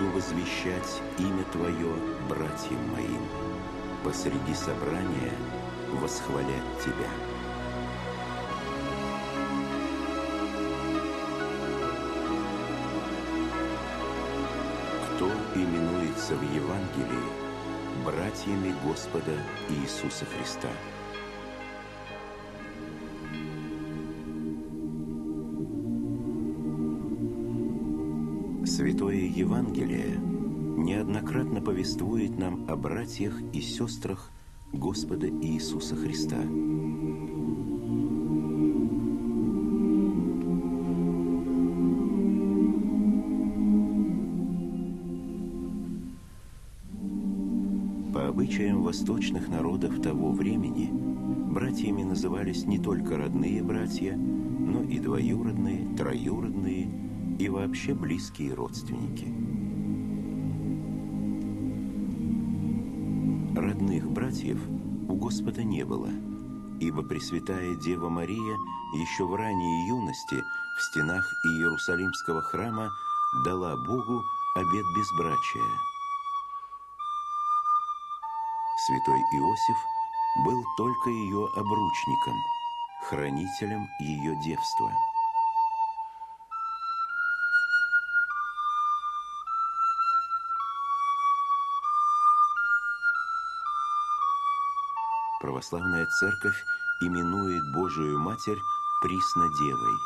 буду возвещать имя Твое братьям моим, посреди собрания восхвалять Тебя. Кто именуется в Евангелии братьями Господа Иисуса Христа? Святое Евангелие неоднократно повествует нам о братьях и сестрах Господа Иисуса Христа. По обычаям восточных народов того времени братьями назывались не только родные братья, но и двоюродные, троюродные и вообще близкие родственники. Родных братьев у Господа не было, ибо Пресвятая Дева Мария еще в ранней юности в стенах Иерусалимского храма дала Богу обет безбрачия. Святой Иосиф был только ее обручником, хранителем ее девства. Православная Церковь именует Божию Матерь Приснодевой.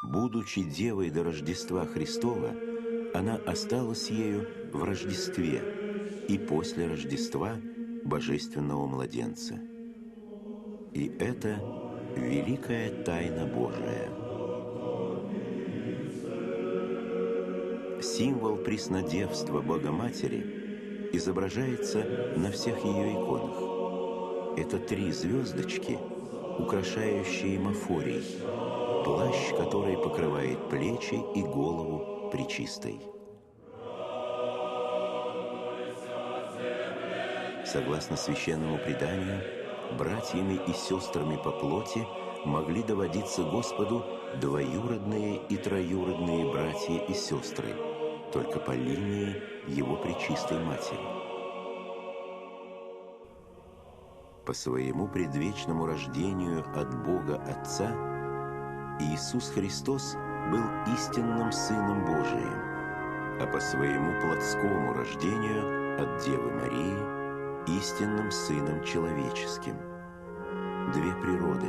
Будучи девой до Рождества Христова, она осталась ею в Рождестве и после Рождества Божественного Младенца. И это великая тайна Божия. Символ преснодевства Богоматери изображается на всех ее иконах. Это 3 звездочки, украшающие мафорий, плащ, который покрывает плечи и голову Пречистой. Согласно священному преданию, братьями и сестрами по плоти могли доводиться Господу двоюродные и троюродные братья и сестры, только по линии Его Пречистой Матери. По своему предвечному рождению от Бога Отца Иисус Христос был истинным Сыном Божиим, а по своему плотскому рождению от Девы Марии истинным Сыном Человеческим. 2 природы,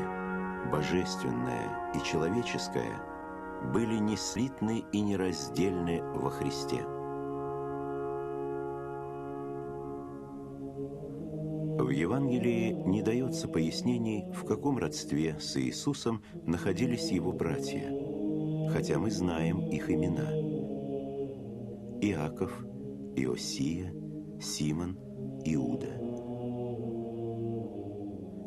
божественная и человеческая, были неслитны и нераздельны во Христе. В Евангелии не дается пояснений, в каком родстве с Иисусом находились его братья, хотя мы знаем их имена: Иаков, Иосия, Симон, Иуда.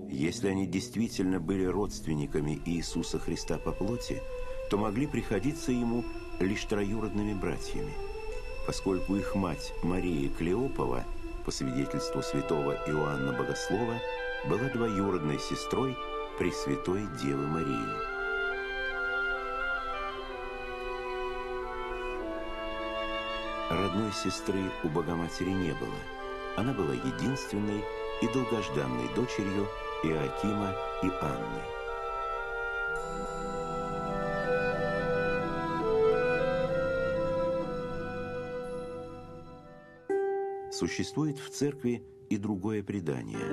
Если они действительно были родственниками Иисуса Христа по плоти, то могли приходиться ему лишь троюродными братьями, поскольку их мать Мария Клеопова, по свидетельству святого Иоанна Богослова, была двоюродной сестрой Пресвятой Девы Марии. Родной сестры у Богоматери не было. Она была единственной и долгожданной дочерью Иоакима и Анны. Существует в церкви и другое предание.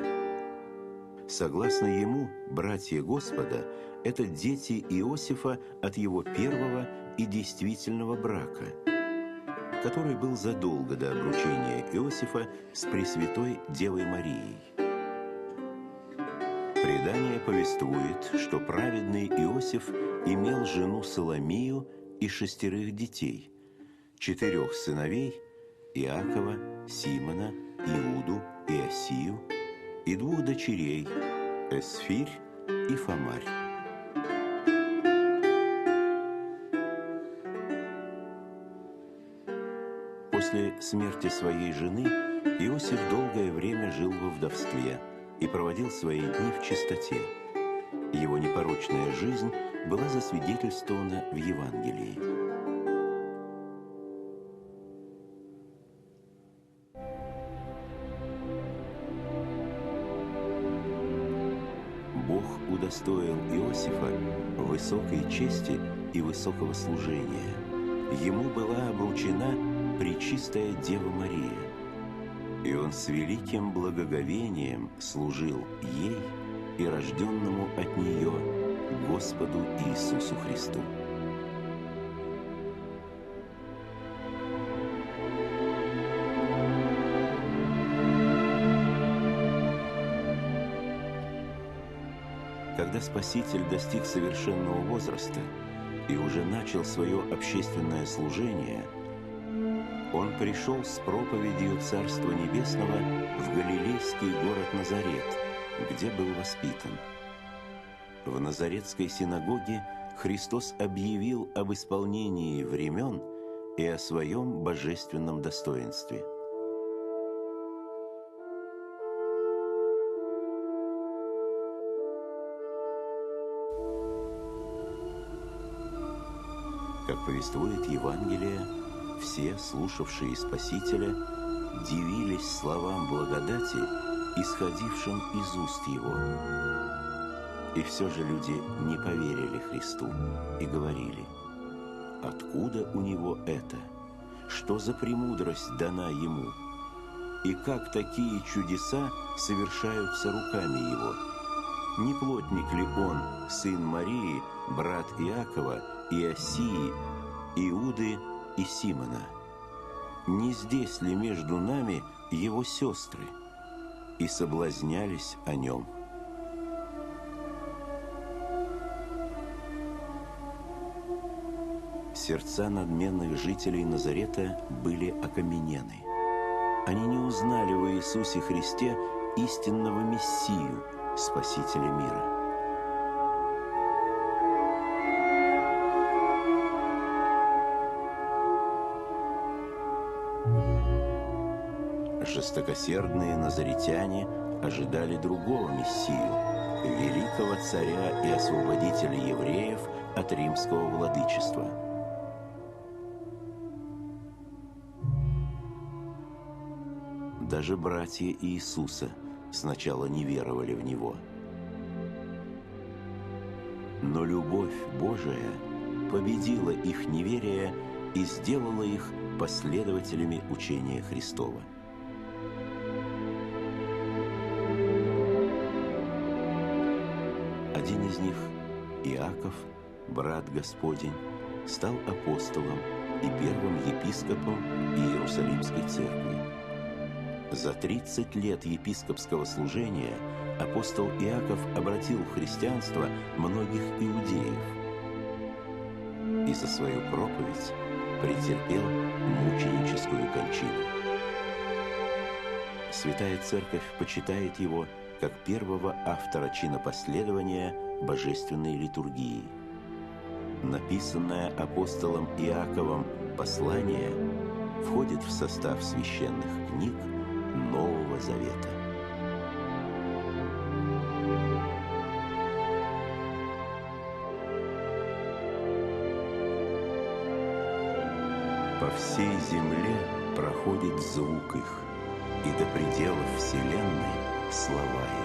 Согласно ему, братья Господа – это дети Иосифа от его первого и действительного брака, который был задолго до обручения Иосифа с Пресвятой Девой Марией. Предание повествует, что праведный Иосиф имел жену Соломию и 6 детей, 4 сыновей – Иакова, Симона, Иуду, Иосию, и 2 дочерей – Эсфирь и Фомарь. После смерти своей жены Иосиф долгое время жил во вдовстве и проводил свои дни в чистоте. Его непорочная жизнь была засвидетельствована в Евангелии. Бог удостоил Иосифа высокой чести и высокого служения. Ему была обручена Пречистая Дева Мария, и он с великим благоговением служил ей и рожденному от нее Господу Иисусу Христу. Когда Спаситель достиг совершенного возраста и уже начал свое общественное служение, Он пришел с проповедью Царства Небесного в галилейский город Назарет, где был воспитан. В Назаретской синагоге Христос объявил об исполнении времен и о своем божественном достоинстве. Как повествует Евангелие, все, слушавшие Спасителя, дивились словам благодати, исходившим из уст Его. И все же люди не поверили Христу и говорили: «Откуда у Него это? Что за премудрость дана Ему? И как такие чудеса совершаются руками Его? Не плотник ли Он, сын Марии, брат Иакова, Иосии, Иуды и Симона? Не здесь ли между нами Его сестры?» И соблазнялись о Нем. Сердца надменных жителей Назарета были окаменены. Они не узнали в Иисусе Христе истинного Мессию, Спасителя мира. Жестокосердные назаретяне ожидали другого Мессию, великого царя и освободителя евреев от римского владычества. Даже братья Иисуса сначала не веровали в Него. Но любовь Божия победила их неверие и сделала их последователями учения Христова. Один из них, Иаков, брат Господень, стал апостолом и первым епископом Иерусалимской церкви. За 30 лет епископского служения апостол Иаков обратил в христианство многих иудеев и за свою проповедь претерпел мученическую кончину. Святая Церковь почитает его как первого автора чинопоследования божественной литургии. Написанное апостолом Иаковом послание входит в состав священных книг Нового Завета. По всей земле проходит звук их, и до пределов вселенной слова их.